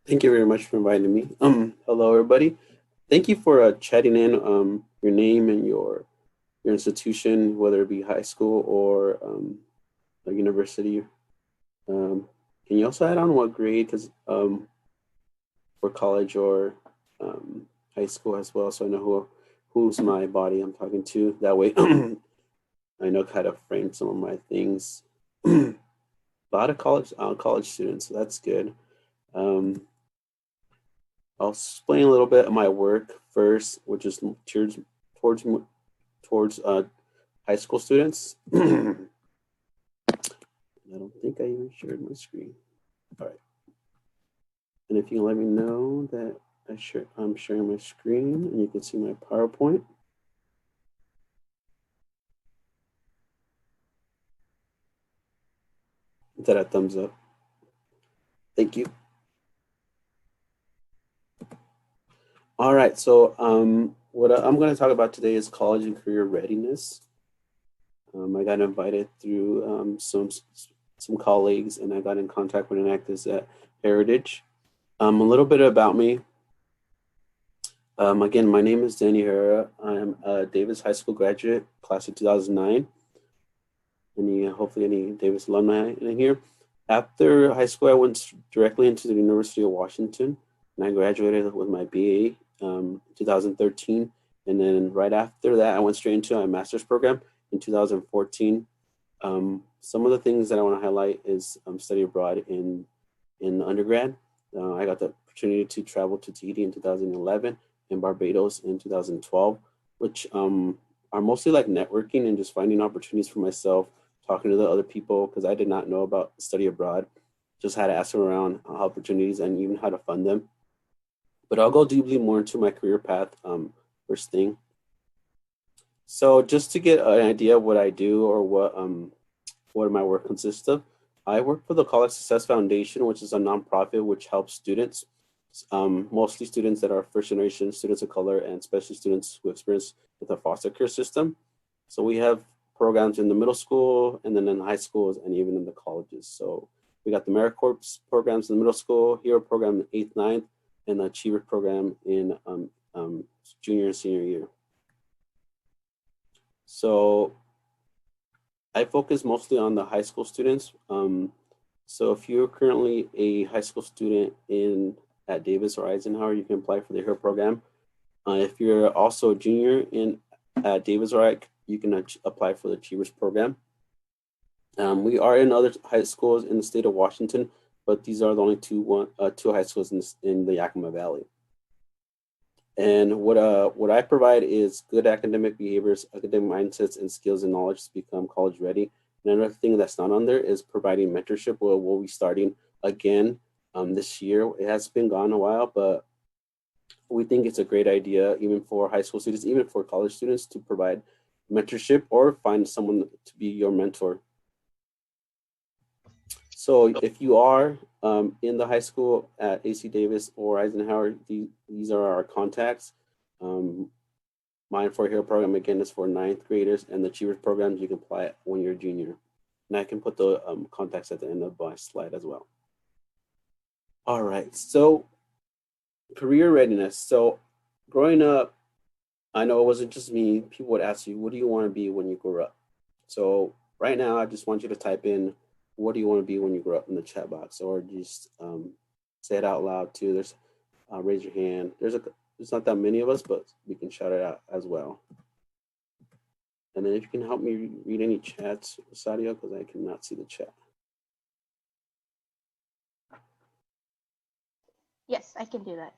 Thank you very much for inviting me. Hello everybody. Thank you for chatting in your name and your institution, whether it be high school or a university. Um, can you also add on what grade? Because for college or um, high school as well, so I know who's my body I'm talking to. That way, I know how to frame some of my things. A lot of college students, so that's good. Um, I'll explain a little bit of my work first, which is towards towards high school students. I don't think I even shared my screen. All right, and if you can let me know that I'm sharing my screen and you can see my PowerPoint. Is that a thumbs up? Thank you. All right, so what I'm going to talk about today is college and career readiness. I got invited through some colleagues, and I got in contact with an activist at Heritage. A little bit about me. Again, my name is Danny Herrera. I'm a Davis High School graduate, class of 2009. Hopefully any Davis alumni in here. After high school, I went directly into the University of Washington, and I graduated with my BA 2013. And then right after that, I went straight into my master's program in 2014. Some of the things that I want to highlight is study abroad in undergrad. I got the opportunity to travel to Tahiti in 2011 and Barbados in 2012, which are mostly like networking and just finding opportunities for myself, talking to the other people because I did not know about study abroad. Just had to ask around opportunities and even how to fund them. But I'll go deeply more into my career path first thing. So just to get an idea of what I do or what my work consists of, I work for the College Success Foundation, which is a nonprofit which helps students, mostly students that are first generation students of color and especially students who experience with a foster care system. So we have programs in the middle school and then in high schools and even in the colleges. So we got the AmeriCorps programs in the middle school, Hero program in 8th, 9th, and the Achiever program in junior and senior year. So I focus mostly on the high school students. So if you're currently a high school student at Davis or Eisenhower, you can apply for the HERO program. If you're also a junior at Davis or Ike, you can apply for the Achievers program. We are in other high schools in the state of Washington, but these are the only two high schools in the Yakima Valley. And what I provide is good academic behaviors, academic mindsets, and skills and knowledge to become college ready. And another thing that's not on there is providing mentorship. We'll be starting again this year. It has been gone a while, but we think it's a great idea, even for high school students, even for college students, to provide mentorship or find someone to be your mentor. So if you are in the high school at AC Davis or Eisenhower, these are our contacts. Mine for Hero program, again, is for 9th graders, and the Achievers programs, you can apply when you're a junior. And I can put the contacts at the end of my slide as well. All right, so career readiness. So growing up, I know it wasn't just me. People would ask you, what do you want to be when you grow up? So right now, I just want you to type in, what do you want to be when you grow up in the chat box, or just say it out loud too. There's raise your hand. There's not that many of us, but we can shout it out as well. And then if you can help me read any chats, Sadia, because I cannot see the chat. Yes, I can do that.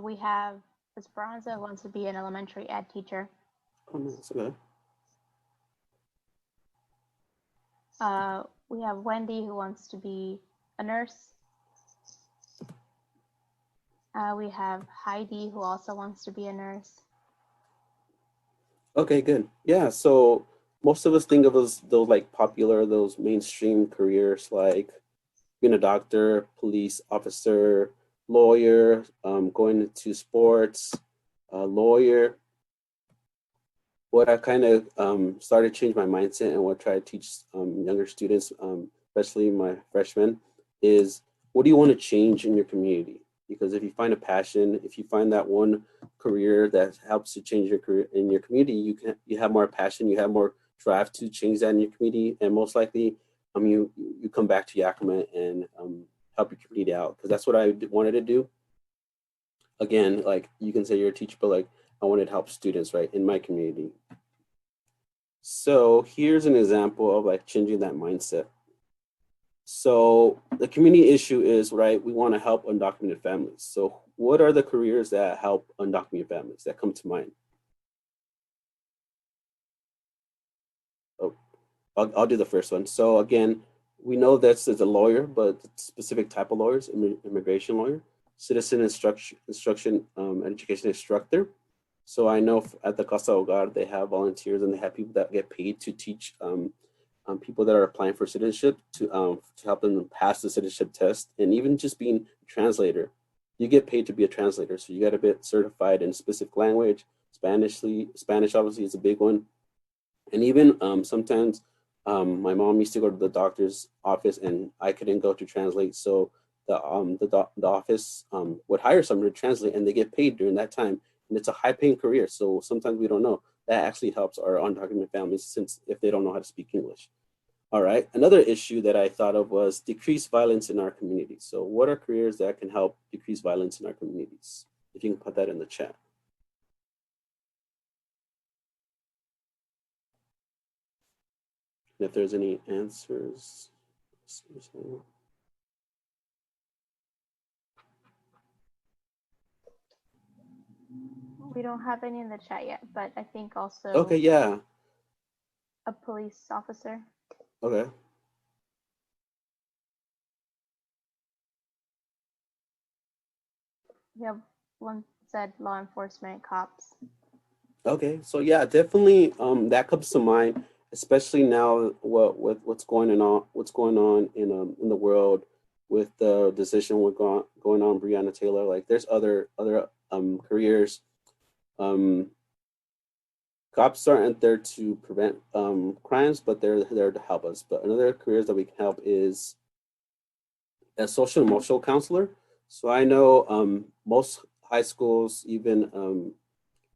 We have Esperanza who wants to be an elementary ed teacher. Oh, no, that's okay. We have Wendy who wants to be a nurse. We have Heidi who also wants to be a nurse. Okay, good. Yeah, so most of us think of those like popular, those mainstream careers like being a doctor, police officer, lawyer, going into sports, lawyer. What I kind of started to change my mindset and what I try to teach younger students, especially my freshmen, is what do you want to change in your community? because if you find a passion, if you find that one career that helps to change your career in your community, you have more passion, you have more drive to change that in your community, and most likely, you come back to Yakima and help your community out, because that's what I wanted to do. Again, like you can say you're a teacher, but like I wanted to help students, right, in my community. So here's an example of like changing that mindset. So the community issue is, right, we want to help undocumented families. So what are the careers that help undocumented families that come to mind? Oh, I'll do the first one. So again, we know this is a lawyer, but specific type of lawyers, immigration lawyer, citizen instruction education instructor. So I know at the Casa Hogar, they have volunteers and they have people that get paid to teach people that are applying for citizenship to help them pass the citizenship test, and even just being a translator. You get paid to be a translator, so you got to be certified in a specific language. Spanish obviously is a big one, and even sometimes my mom used to go to the doctor's office, and I couldn't go to translate, so the office would hire someone to translate, and they get paid during that time, and it's a high-paying career. So sometimes we don't know. That actually helps our undocumented families, since if they don't know how to speak English. All right, another issue that I thought of was decrease violence in our community. So what are careers that can help decrease violence in our communities? If you can put that in the chat. And if there's any answers. We don't have any in the chat yet, but I think also Okay, yeah. a police officer. Okay. We have one said law enforcement, cops. Okay, so yeah, definitely that comes to mind, especially now what's going on in the world with the decision going on Breonna Taylor. Like there's other careers. Cops aren't there to prevent crimes, but they're there to help us. But another careers that we can help is a social emotional counselor. So I know most high schools, even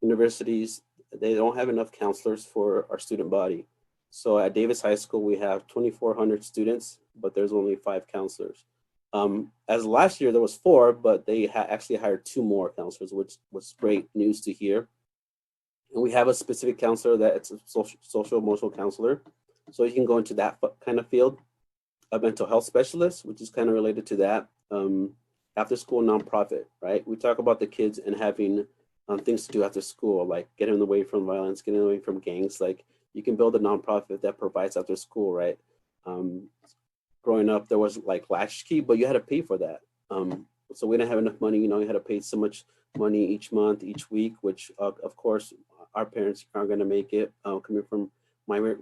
universities, they don't have enough counselors for our student body. So at Davis High School, we have 2,400 students, but there's only 5 counselors. As last year, there was 4, but they actually hired 2 more counselors, which was great news to hear. And we have a specific counselor that it's a social emotional counselor. So you can go into that kind of field. A mental health specialist, which is kind of related to that. After school nonprofit, right? We talk about the kids and having things to do after school, like getting away from violence, getting away from gangs. Like you can build a nonprofit that provides after school, right? Growing up, there was like latchkey, but you had to pay for that. So we didn't have enough money, you had to pay so much money each month, each week, which of course our parents aren't going to make it. Coming from my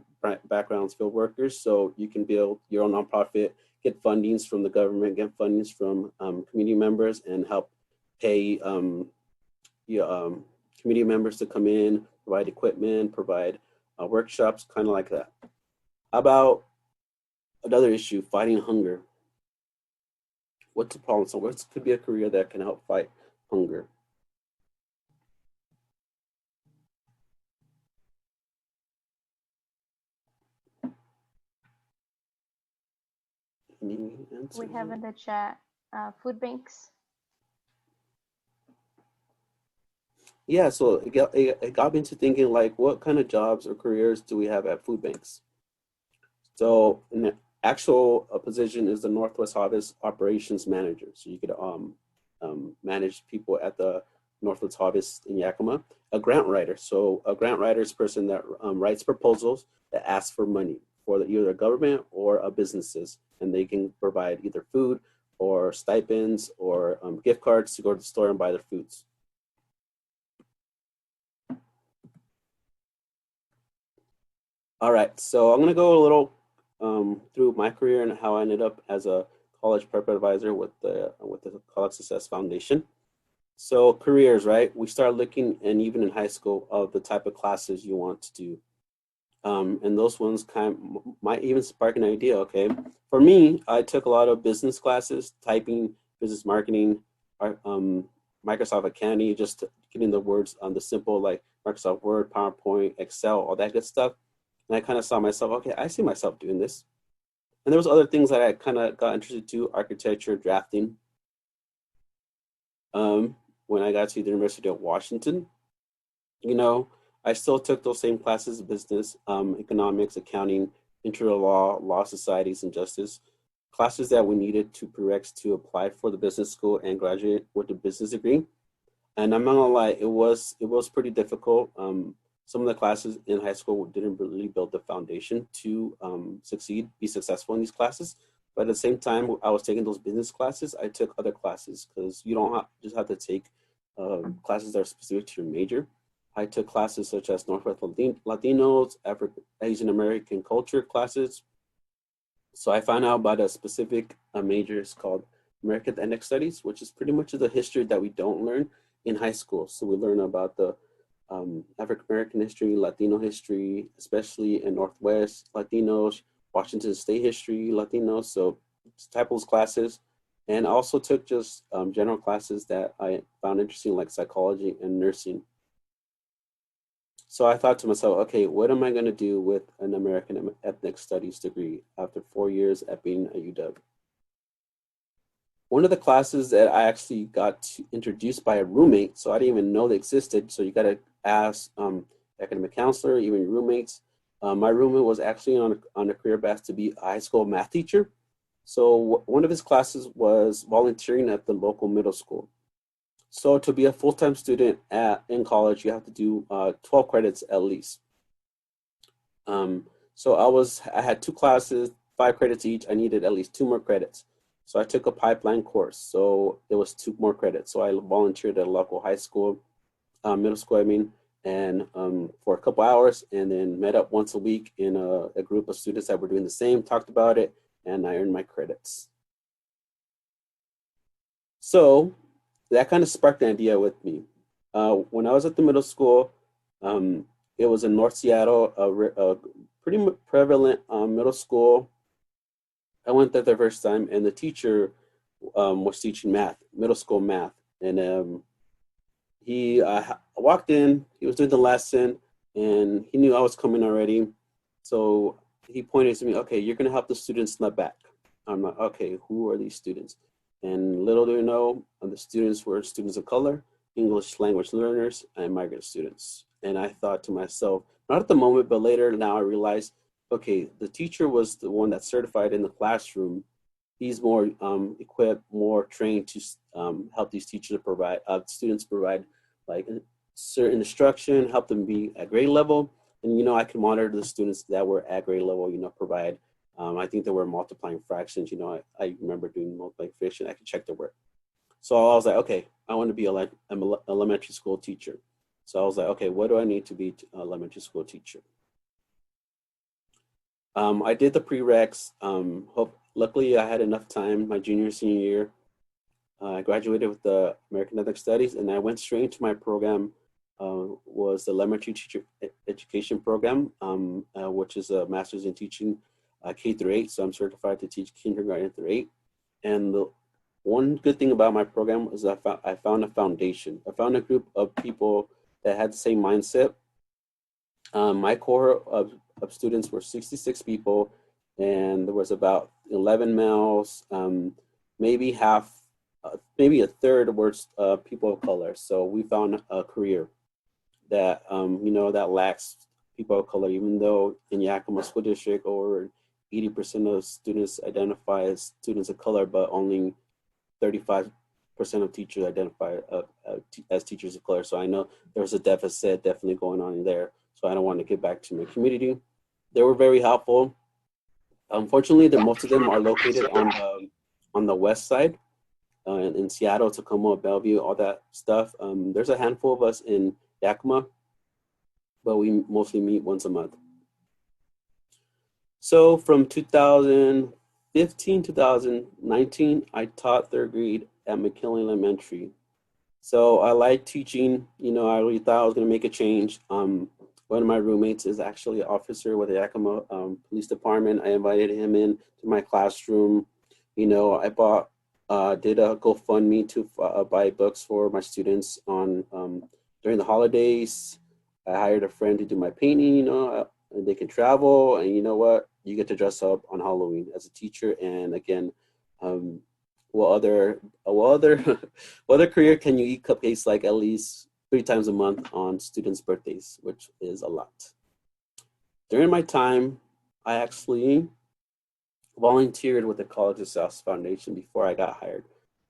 background, field workers, so you can build your own nonprofit, get fundings from the government, get fundings from community members, and help pay community members to come in, provide equipment, provide workshops, kind of like that. How about another issue, fighting hunger? What's the problem? So what could be a career that can help fight hunger? We have in the chat food banks. Yeah, so it got me into thinking, like, what kind of jobs or careers do we have at food banks? So an actual position is the Northwest Harvest Operations Manager. So you could manage people at the Northwest Harvest in Yakima. A grant writer. So a grant writer is a person that writes proposals that ask for money for either a government or businesses, and they can provide either food or stipends or gift cards to go to the store and buy their foods. All right, so I'm gonna go a little through my career and how I ended up as a college prep advisor with the College Success Foundation. So careers, right? We start looking, and even in high school, of the type of classes you want to do. And those ones might even spark an idea, okay? For me, I took a lot of business classes, typing, business marketing, Microsoft Accounting, just getting the words on the simple like Microsoft Word, PowerPoint, Excel, all that good stuff. And I kind of saw myself, okay, I see myself doing this. And there was other things that I kind of got interested to, architecture, drafting. When I got to the University of Washington, you know, I still took those same classes: business, economics, accounting, internal law, law societies, and justice. Classes that we needed to prereqs to apply for the business school and graduate with a business degree. And I'm not gonna lie, it was pretty difficult. Some of the classes in high school didn't really build the foundation to be successful in these classes. But at the same time, I was taking those business classes. I took other classes because you don't just have to take classes that are specific to your major. I took classes such as Northwest Latinos, African Asian American culture classes. So I found out about a specific major. It's called American Ethnic Studies, which is pretty much the history that we don't learn in high school. So we learn about the African American history, Latino history, especially in Northwest Latinos, Washington State history, Latinos. So type of classes. And I also took just general classes that I found interesting, like psychology and nursing. So I thought to myself, okay, what am I going to do with an American Ethnic Studies degree after 4 years at being at UW? One of the classes that I actually got introduced by a roommate, so I didn't even know they existed. So you got to ask academic counselor, even your roommates. My roommate was actually on a career path to be a high school math teacher. So one of his classes was volunteering at the local middle school. So to be a full-time student in college, you have to do 12 credits at least. So I had two classes, 5 credits each. I needed at least 2 more credits. So I took a pipeline course. So it was 2 more credits. So I volunteered at a local high school, middle school, I mean, and for a couple hours, and then met up once a week in a group of students that were doing the same, talked about it, and I earned my credits. So that kind of sparked an idea with me. When I was at the middle school, it was in North Seattle, a pretty prevalent middle school. I went there the first time, and the teacher was teaching math, middle school math. And he walked in, he was doing the lesson, and he knew I was coming already. So he pointed to me, okay, you're going to help the students in the back. I'm like, okay, who are these students? And little do you know, the students were students of color, English language learners, and migrant students. And I thought to myself, not at the moment, but later now I realized, okay, the teacher was the one that's certified in the classroom. He's more equipped, more trained to help these teachers provide, students provide like certain instruction, help them be at grade level. And, I can monitor the students that were at grade level, provide I think there were multiplying fractions. I remember doing multiplication. I could check the work. So I was like, okay, I want to be an elementary school teacher. So I was like, okay, what do I need to be an elementary school teacher? I did the prereqs. Luckily, I had enough time my junior senior year. I graduated with the American Ethnic Studies, and I went straight into my program. Was the elementary teacher education program, which is a master's in teaching K through 8. So I'm certified to teach kindergarten through 8. And the one good thing about my program was I found a foundation. I found a group of people that had the same mindset. My cohort of students were 66 people, and there was about 11 males, maybe maybe a third were people of color. So we found a career that that lacks people of color, even though in Yakima School District over 80% of students identify as students of color, but only 35% of teachers identify as teachers of color. So I know there's a deficit definitely going on in there. So I don't want to get back to my community. They were very helpful. Unfortunately, most of them are located on the west side, in Seattle, Tacoma, Bellevue, all that stuff. There's a handful of us in Yakima, but we mostly meet once a month. So from 2015 2019, I taught 3rd grade at McKinley Elementary. So I like teaching. I really thought I was going to make a change. One of my roommates is actually an officer with the Yakima Police Department. I invited him in to my classroom. I bought did a GoFundMe to buy books for my students on during the holidays. I hired a friend to do my painting, and they can travel. And you know what? You get to dress up on Halloween as a teacher. And again, um, what other, what other career can you eat cupcakes like at least 3 times a month on students' birthdays, which is a lot. During my time, I actually volunteered with the College of South Foundation before I got hired.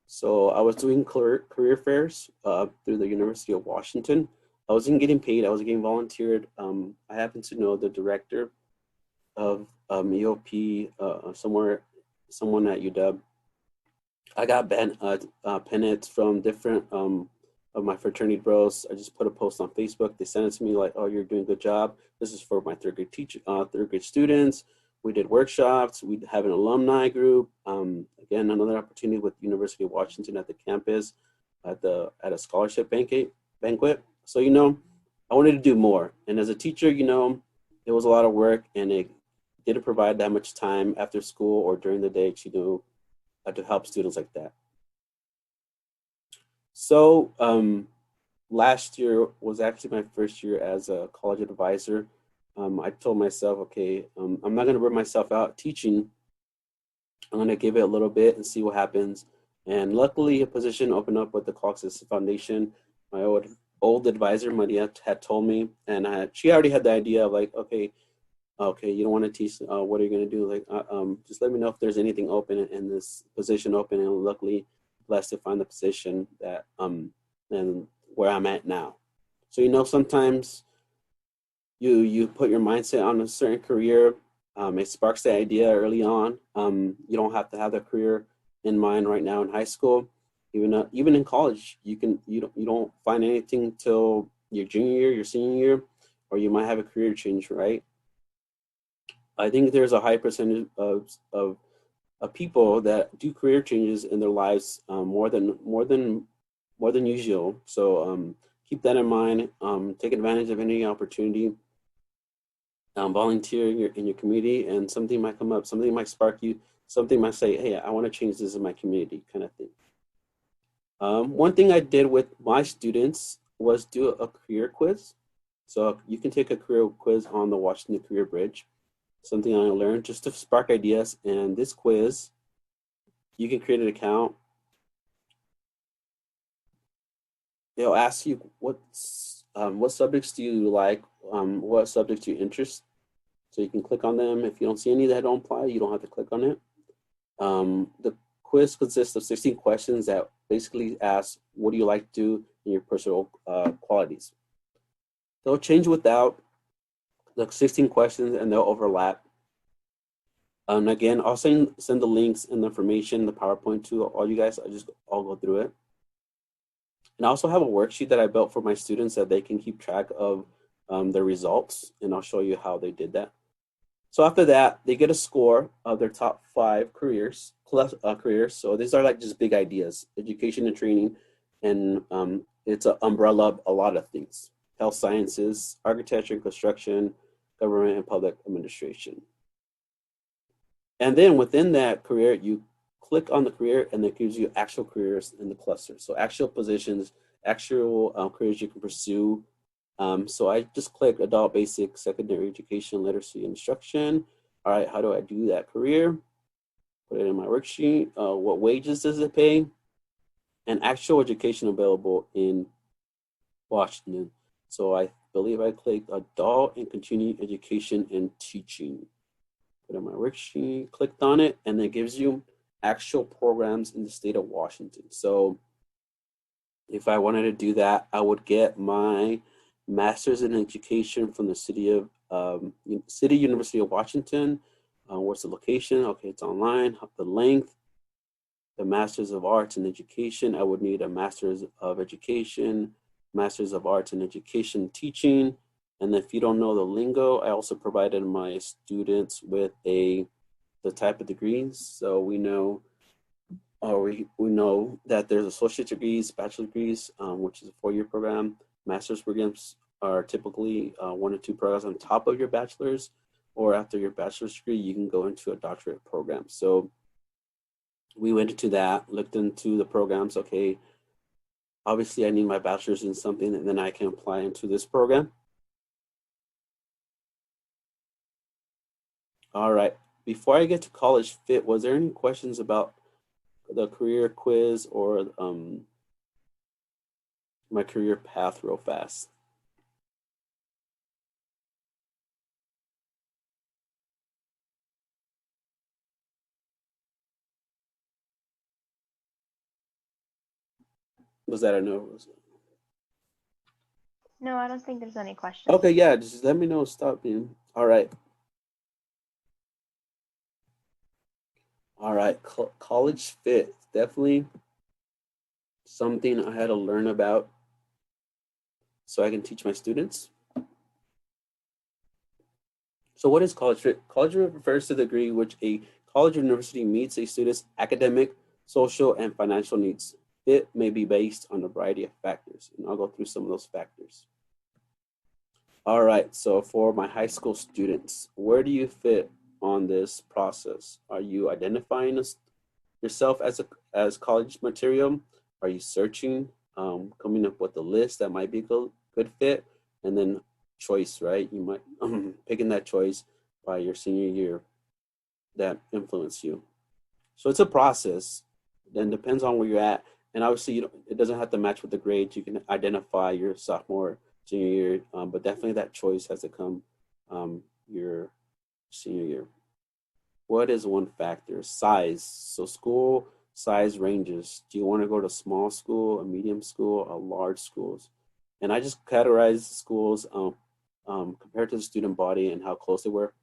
So I was doing career fairs through the University of Washington. I wasn't getting paid. I was getting volunteered. I happen to know the director of EOP someone at UW. I got pennants from different of my fraternity bros. I just put a post on Facebook. They sent it to me like, "Oh, you're doing a good job. This is for my third grade students." We did workshops. We have an alumni group. Again, another opportunity with University of Washington at the campus at a scholarship banquet. So I wanted to do more. And as a teacher, it was a lot of work, and it didn't provide that much time after school or during the day to help students like that. So last year was actually my first year as a college advisor. I told myself, okay, I'm not going to burn myself out teaching. I'm going to give it a little bit and see what happens. And luckily, a position opened up with the Caucasus Foundation. My old advisor, Maria, had told me, and she already had the idea of like, okay, you don't want to teach. What are you going to do? Like, just let me know if there's anything open in this position open. And luckily, blessed to find the position that and where I'm at now. So sometimes you put your mindset on a certain career. It sparks the idea early on. You don't have to have that career in mind right now in high school. Even in college, you don't find anything till your junior year, your senior year, or you might have a career change, right? I think there's a high percentage of people that do career changes in their lives more than usual. So keep that in mind. Take advantage of any opportunity. Volunteer in your community, and something might come up. Something might spark you. Something might say, "Hey, I want to change this in my community," kind of thing. One thing I did with my students was do a career quiz. So you can take a career quiz on the Washington Career Bridge. Something I learned just to spark ideas. And this quiz, you can create an account. They'll ask you what subjects do you like, what subjects you interest. So you can click on them. If you don't see any that don't apply, you don't have to click on it. The quiz consists of 16 questions that basically ask, what do you like to do in your personal qualities? They'll change without the 16 questions, and they'll overlap. And again, I'll send the links and the information, the PowerPoint to all you guys. I'll go through it. And I also have a worksheet that I built for my students that they can keep track of their results, and I'll show you how they did that. So after that, they get a score of their top 5 careers. So these are like just big ideas, education and training, and it's an umbrella of a lot of things: health sciences, architecture and construction, government and public administration. And then within that career, you click on the career, and it gives you actual careers in the cluster. So actual positions, actual careers you can pursue. So I just click adult basic secondary education, literacy, instruction. All right, how do I do that career? Put it in my worksheet. What wages does it pay? And actual education available in Washington. So I believe I clicked adult and continuing education and teaching. Put in my worksheet, clicked on it, and it gives you actual programs in the state of Washington. So if I wanted to do that, I would get my master's in education from the City University of Washington. What's the location? Okay, it's online. The length, the master's of arts in education. I would need a master's of education, master's of arts in education teaching. And if you don't know the lingo, I also provided my students with the type of degrees. So we know that there's associate degrees, bachelor degrees, which is a 4-year program. Master's programs are typically 1 or 2 programs on top of your bachelor's, or after your bachelor's degree, you can go into a doctorate program. So we went into that, looked into the programs. Okay, obviously I need my bachelor's in something, and then I can apply into this program. All right. Before I get to college fit, was there any questions about the career quiz or my career path real fast? Was that a no? No, I don't think there's any questions. Okay, yeah, just let me know. Stop being. All right. All right. College fit. Definitely something I had to learn about so I can teach my students. So, what is college fit? College fit refers to the degree which a college or university meets a student's academic, social, and financial needs. Fit may be based on a variety of factors, and I'll go through some of those factors. All right, so for my high school students, where do you fit on this process? Are you identifying yourself as college material? Are you searching, coming up with a list that might be a good fit, and then choice, right? You might picking that choice by your senior year that influence you. So it's a process. Then depends on where you're at, and obviously it doesn't have to match with the grades. You can identify your sophomore, junior year, but definitely that choice has to come your senior year. What is one factor? Size. So school size ranges. Do you want to go to small school, a medium school, a large schools? And I just categorize schools compared to the student body and how close they were.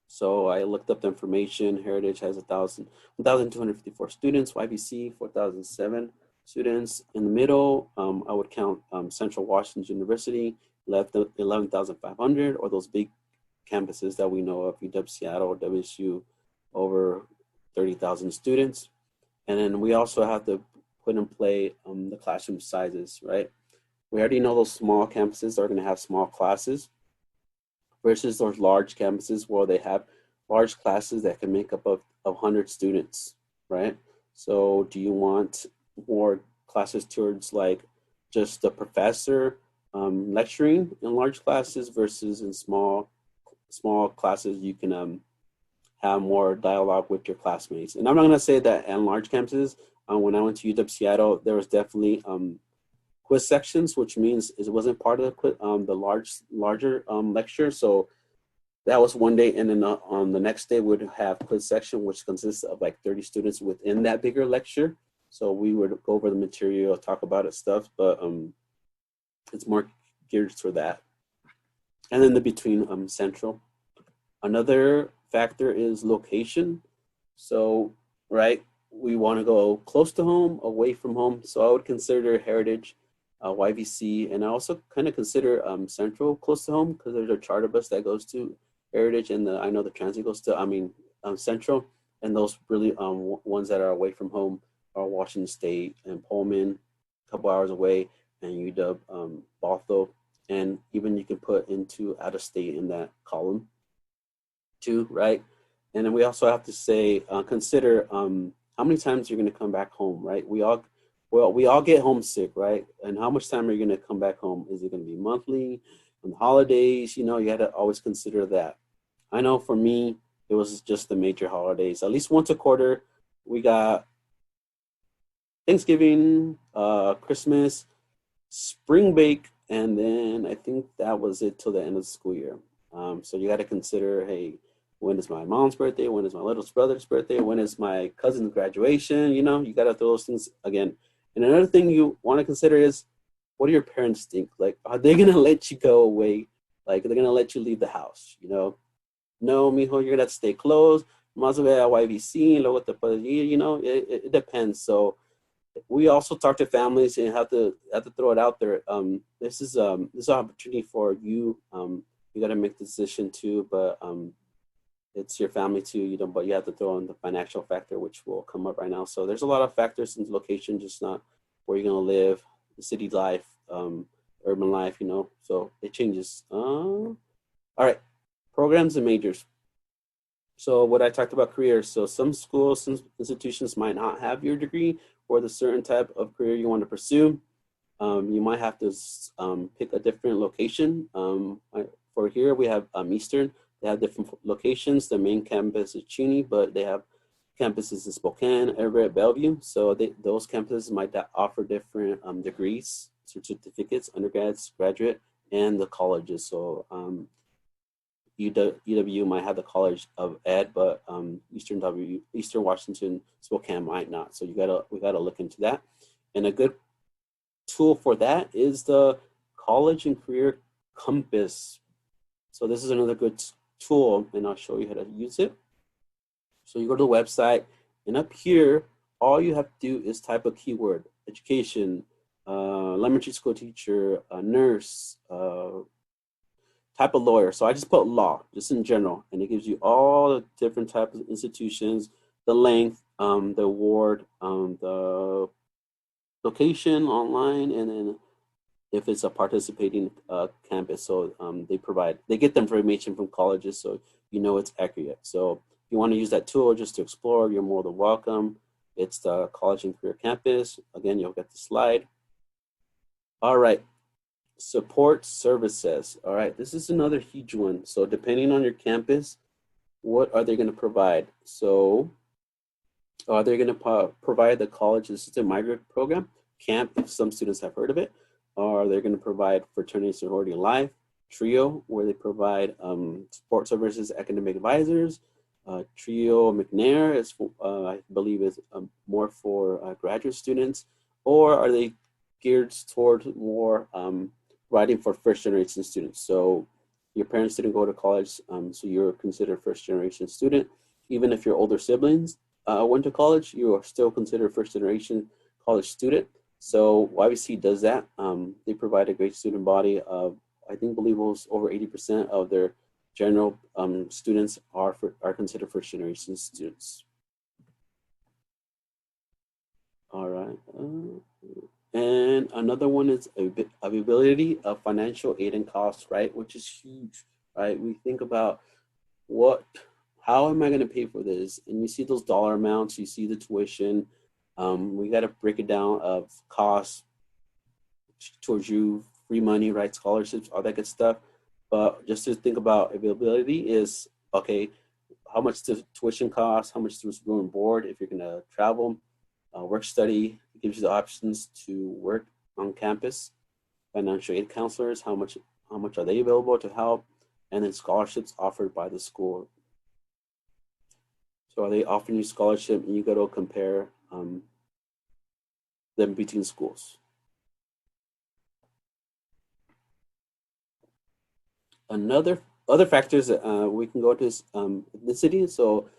So I looked up the information. Heritage has 1,254 students. YVC 4,007 students. In the middle, I would count Central Washington University, 11,500, or those big campuses that we know of, UW Seattle, WSU, over 30,000 students. And then we also have to put in play the classroom sizes, right? We already know those small campuses are going to have small classes versus those large campuses where they have large classes that can make up of 100 students, right? So do you want more classes towards like just the professor lecturing in large classes versus in small classes you can have more dialogue with your classmates? And I'm not going to say that in large campuses. When I went to UW Seattle, there was definitely quiz sections, which means it wasn't part of the larger lecture. So that was one day, and then on the next day we'd have quiz section, which consists of like 30 students within that bigger lecture. So we would go over the material, talk about it, stuff, but it's more geared for that. And then the between central. Another factor is location. So, right, we want to go close to home, away from home. So I would consider Heritage, YVC, and I also kind of consider Central close to home because there's a charter bus that goes to Heritage, and I know the transit goes to, Central, and those really ones that are away from home are Washington State and Pullman, a couple hours away, and UW, Bothell, and even you can put into out of state in that column too, right? And then we also have to say, consider how many times you're going to come back home, right? We all get homesick, right? And how much time are you going to come back home? Is it going to be monthly, on the holidays? You know, you had to always consider that. I know for me, it was just the major holidays. At least once a quarter, we got Thanksgiving, Christmas, spring break, and then I think that was it till the end of the school year. So you got to consider, hey, when is my mom's birthday? When is my little brother's birthday? When is my cousin's graduation? You know, you got to throw those things again. And another thing you want to consider is, what do your parents think? Like, are they gonna let you go away? Like, they're gonna let you leave the house? You know, no, mijo, you're gonna have to stay close. Más a YVC, luego te puedes ir. You know, it depends. So we also talk to families and have to throw it out there. This is an opportunity for you. You got to make the decision too, but it's your family too. You know, but you have to throw in the financial factor, which will come up right now. So there's a lot of factors in location, just not where you're gonna live, the city life, urban life. You know, so it changes. All right, programs and majors. So what I talked about careers. So some schools, some institutions might not have your degree or the certain type of career you want to pursue. You might have to pick a different location. For here, we have Eastern. They have different locations. The main campus is CUNY, but they have campuses in Spokane, Everett, Bellevue. So those campuses might offer different degrees, certificates, undergrads, graduate, and the colleges. So UW might have the College of Ed, but Eastern Washington, Spokane might not. So we gotta look into that. And a good tool for that is the College and Career Compass. So this is another good tool, and I'll show you how to use it. So you go to the website, and up here, all you have to do is type a keyword: education, elementary school teacher, nurse, type of lawyer. So I just put law, just in general, and it gives you all the different types of institutions, the length, the award, the location online, and then if it's a participating campus. So they get the information from colleges, so you know it's accurate. So if you want to use that tool just to explore, you're more than welcome. It's the College and Career Campus. Again, you'll get the slide. All right, support services. All right, this is another huge one. So depending on your campus, what are they going to provide? So are they going to provide the College Assistant Migrant Program, CAMP, if some students have heard of it? Or they're going to provide fraternity, sorority, and life, TRIO, where they provide support services, academic advisors. TRIO McNair is, I believe, is more for graduate students. Or are they geared toward more writing for first generation students? So your parents didn't go to college, so you're considered first generation student. Even if your older siblings went to college, you are still considered first generation college student. So YVC does that. They provide a great student body of, believe it was over 80% of their general students are considered first generation students. All right. And another one is availability of financial aid and costs, right? Which is huge, right? We think about how am I going to pay for this? And you see those dollar amounts, you see the tuition. We got to break it down of costs towards you, free money, right? Scholarships, all that good stuff. But just to think about availability is, okay, how much does tuition cost? How much does room and board if you're going to travel? Work study gives you the options to work on campus. Financial aid counselors, how much are they available to help? And then scholarships offered by the school. So are they offering you scholarship, and you got to compare them between schools. Other factors that we can go to is ethnicity. So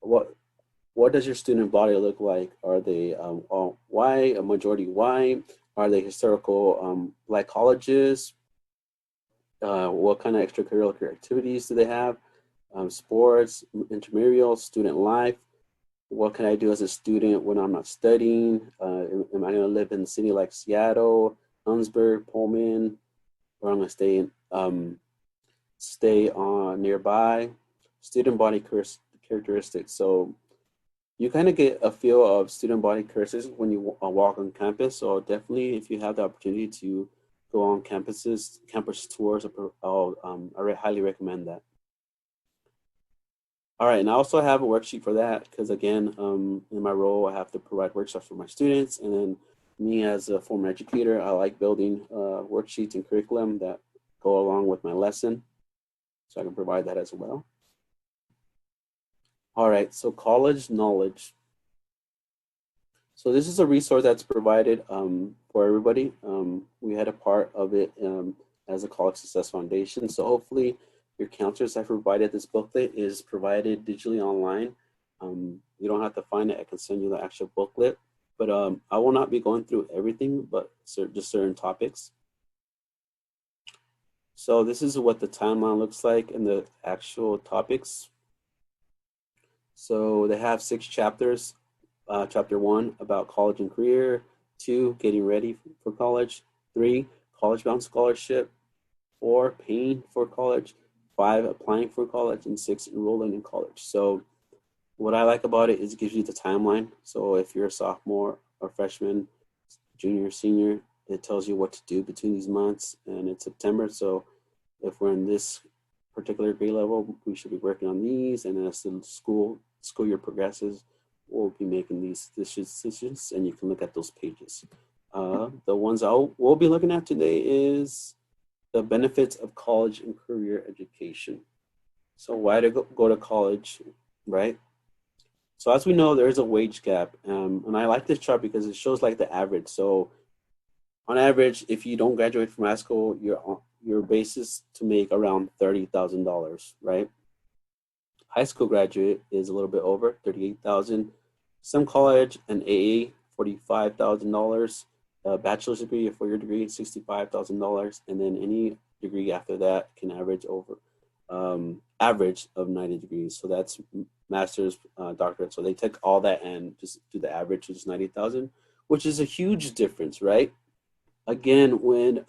what does your student body look like? Are they all white, a majority white? Are they historical Black colleges? What kind of extracurricular activities do they have? Sports, intramural, student life. What can I do as a student when I'm not studying? Am I going to live in a city like Seattle, Huntsburg, Pullman, or I'm going to stay on nearby? Student body characteristics. So you kind of get a feel of student body characteristics when you walk on campus. So definitely, if you have the opportunity to go on campus tours, I highly recommend that. All right, and I also have a worksheet for that because, again, in my role, I have to provide workshops for my students. And then me as a former educator, I like building worksheets and curriculum that go along with my lesson. So I can provide that as well. All right, so college knowledge. So this is a resource that's provided for everybody. We had a part of it as a College Success Foundation. So hopefully your counselors have provided this booklet is provided digitally online. You don't have to find it. I can send you the actual booklet. But I will not be going through everything, but just certain topics. So this is what the timeline looks like in the actual topics. So they have 6 chapters. Chapter 1 about college and career. 2, getting ready for college. 3, college-bound scholarship. 4, paying for college. 5, applying for college, and 6, enrolling in college. So what I like about it is it gives you the timeline. So if you're a sophomore or freshman, junior, senior, it tells you what to do between these months, and it's September. So if we're in this particular grade level, we should be working on these, and as the school year progresses, we'll be making these decisions, and you can look at those pages. The ones we'll be looking at today is the benefits of college and career education. So why to go to college, right? So as we know, there is a wage gap, and I like this chart because it shows like the average. So on average, if you don't graduate from high school, your basis to make around $30,000, right? High school graduate is a little bit over 38,000. Some college and AA, $45,000. A bachelor's degree, a 4-year degree, $65,000, and then any degree after that can average over average of 90 degrees. So that's master's, doctorate. So they take all that and just do the average, which is 90,000, which is a huge difference, right? Again, when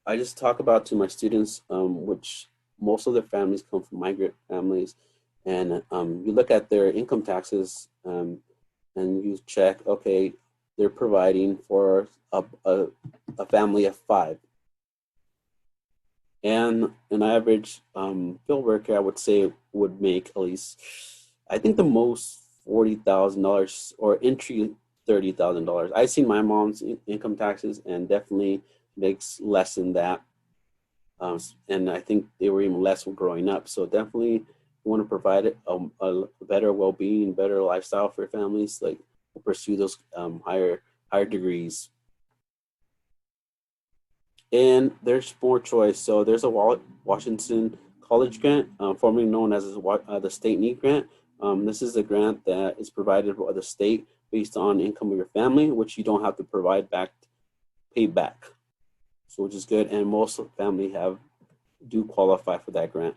I just talk about to my students, which most of their families come from migrant families, and you look at their income taxes, and you check, okay, they're providing for a family of 5. And an average field worker, I would say, would make at least, I think the most $40,000 or entry $30,000. I've seen my mom's income taxes and definitely makes less than that. And I think they were even less when growing up. So definitely you want to provide a better well-being, better lifestyle for families, like pursue those higher degrees. And there's more choice. So there's a Washington College grant, formerly known as the State Need Grant. This is a grant that is provided by the state based on income of your family, which you don't have to pay back. So which is good, and most family do qualify for that grant.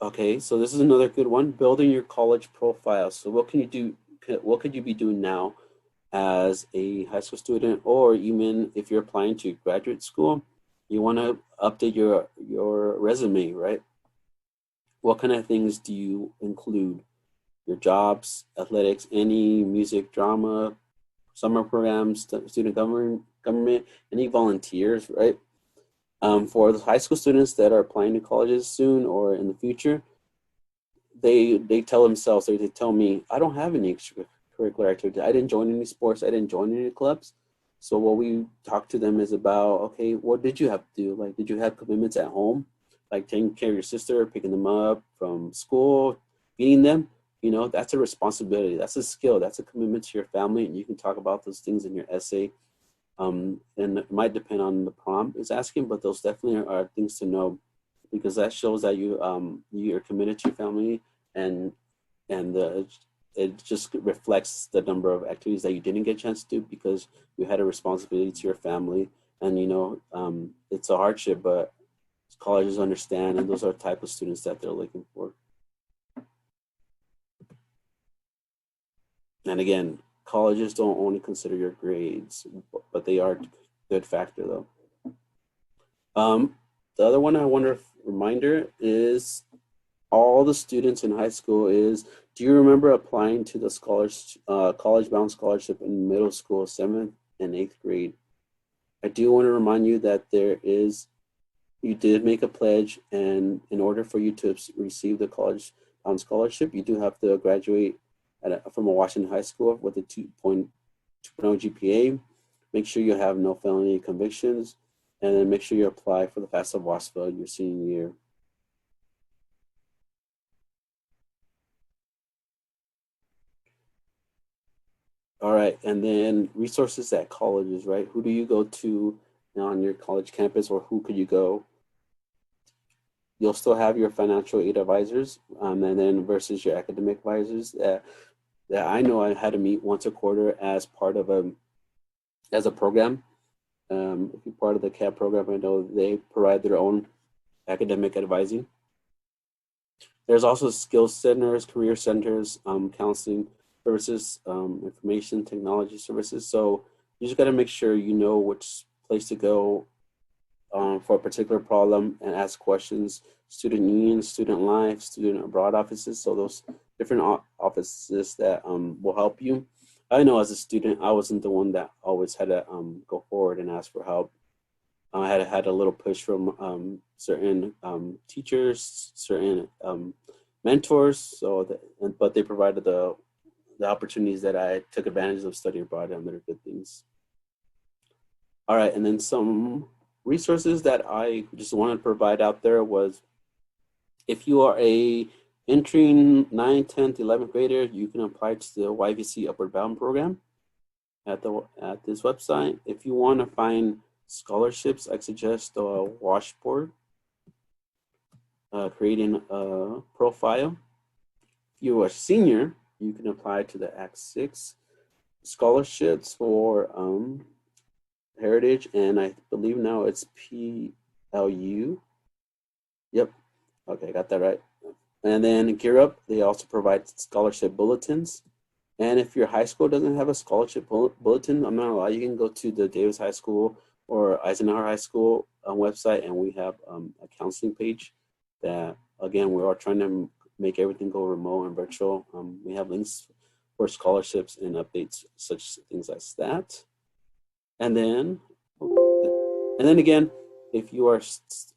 Okay, so this is another good one, building your college profile. So what can you do? What could you be doing now as a high school student, or even if you're applying to graduate school, you want to update your resume, right? What kind of things do you include? Your jobs, athletics, any music, drama, summer programs, student government, any volunteers, right? For the high school students that are applying to colleges soon or in the future, they tell themselves, or they tell me, I don't have any extracurricular activities. I didn't join any sports. I didn't join any clubs. So what we talk to them is about, okay, what did you have to do? Like, did you have commitments at home? Like taking care of your sister, picking them up from school, feeding them? You know, that's a responsibility. That's a skill. That's a commitment to your family. And you can talk about those things in your essay. And it might depend on the prompt it's asking, but those definitely are things to know, because that shows that you're committed to your family, and it just reflects the number of activities that you didn't get a chance to do because you had a responsibility to your family. And it's a hardship, but colleges understand, and those are the type of students that they're looking for. And again, colleges don't only consider your grades, but they are a good factor though. The other one I want to reminder is all the students in high school is, do you remember applying to the college-bound scholarship in middle school, 7th and 8th grade? I do want to remind you that you did make a pledge, and in order for you to receive the college-bound scholarship, you do have to graduate from a Washington high school with a 2.0 GPA. Make sure you have no felony convictions, and then make sure you apply for the FAFSA WASFA your senior year. All right, and then resources at colleges, right? Who do you go to on your college campus, or who could you go? You'll still have your financial aid advisors, and then versus your academic advisors that I know I had to meet once a quarter as part of a program. If you're part of the CAB program, I know they provide their own academic advising. There's also skills centers, career centers, counseling services, information technology services. So you just got to make sure you know which place to go for a particular problem and ask questions. Student unions, student life, student abroad offices. So those different offices that will help you. I know as a student, I wasn't the one that always had to go forward and ask for help. I had a little push from certain teachers, certain mentors. So, but they provided the opportunities that I took advantage of study abroad, and they're good things. All right, and then some resources that I just wanted to provide out there was if you are a entering 9th, 10th, 11th grader, you can apply to the YVC Upward Bound program at this website. If you want to find scholarships, I suggest Washboard, creating a profile. If you're a senior, you can apply to the Act 6 scholarships for Heritage, and I believe now it's PLU. Yep. Okay, I got that right. And then Gear Up, they also provide scholarship bulletins. And if your high school doesn't have a scholarship bulletin, I'm not gonna lie, you can go to the Davis High School or Eisenhower High School website, and we have a counseling page that, again, we are trying to make everything go remote and virtual. We have links for scholarships and updates, such things as that. And then again, if you are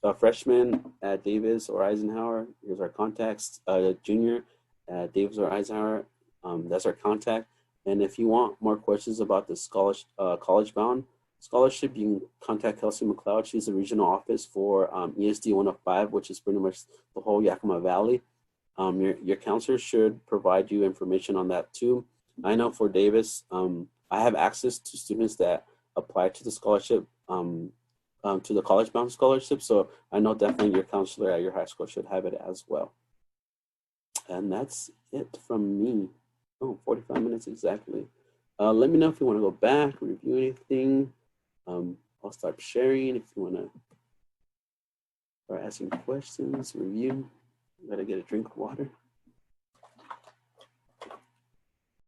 a freshman at Davis or Eisenhower, here's our contacts. Junior at Davis or Eisenhower, that's our contact. And if you want more questions about the college bound scholarship, you can contact Kelsey McLeod. She's the regional office for ESD 105, which is pretty much the whole Yakima Valley. Your counselor should provide you information on that too. I know for Davis, I have access to students that apply to the scholarship, to the college bound scholarship. So I know definitely your counselor at your high school should have it as well. And that's it from me. Oh, 45 minutes exactly. Let me know if you want to go back, review anything. I'll start sharing if you want to start asking questions, review. Gotta get a drink of water.